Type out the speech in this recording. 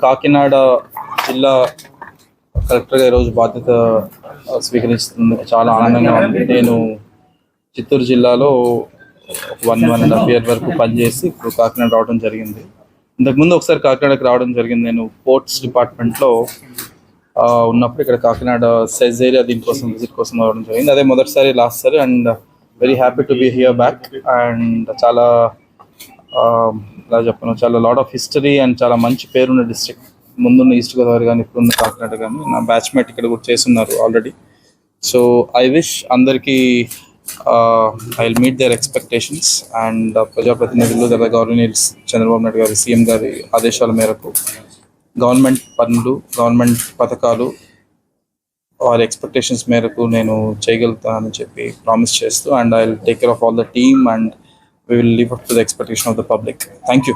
కాకినాడ జిల్లా కలెక్టర్గా ఈరోజు బాధ్యత స్వీకరిస్తుంది. చాలా ఆనందంగా ఉంది. నేను చిత్తూరు జిల్లాలో 1.5 year వరకు పనిచేసి ఇప్పుడు కాకినాడ రావడం జరిగింది. ఇంతకుముందు ఒకసారి కాకినాడకి రావడం జరిగింది. నేను పోర్ట్స్ డిపార్ట్మెంట్లో ఉన్నప్పుడు ఇక్కడ కాకినాడ సెజ్ ఏరియా దీనికోసం విజిట్ కోసం రావడం జరిగింది. అదే మొదటిసారి లాస్ట్ సారి. And very happy to be here back. And చాలా ఎలా చెప్పను, చాలా లాట్ ఆఫ్ హిస్టరీ అండ్ చాలా మంచి పేరున్న డిస్ట్రిక్ట్. ముందున్న ఈస్ట్ గోదావరి కానీ ఇప్పుడున్న కాకినాడ కానీ నా బ్యాచ్మేట్ ఇక్కడ కూడా చేస్తున్నారు ఆల్రెడీ. సో ఐ విష్ అందరికీ I will meet there expectations. And ప్రజాప్రతినిధులు గవర్నర్ చంద్రబాబు నాయుడు గారి సీఎం గారి ఆదేశాల మేరకు గవర్నమెంట్ పనులు, గవర్నమెంట్ పథకాలు వారి ఎక్స్పెక్టేషన్స్ మేరకు నేను చేయగలుగుతానని చెప్పి ప్రామిస్ చేస్తూ, and I will take care of all the team and we will live up to the expectation of the public. Thank you.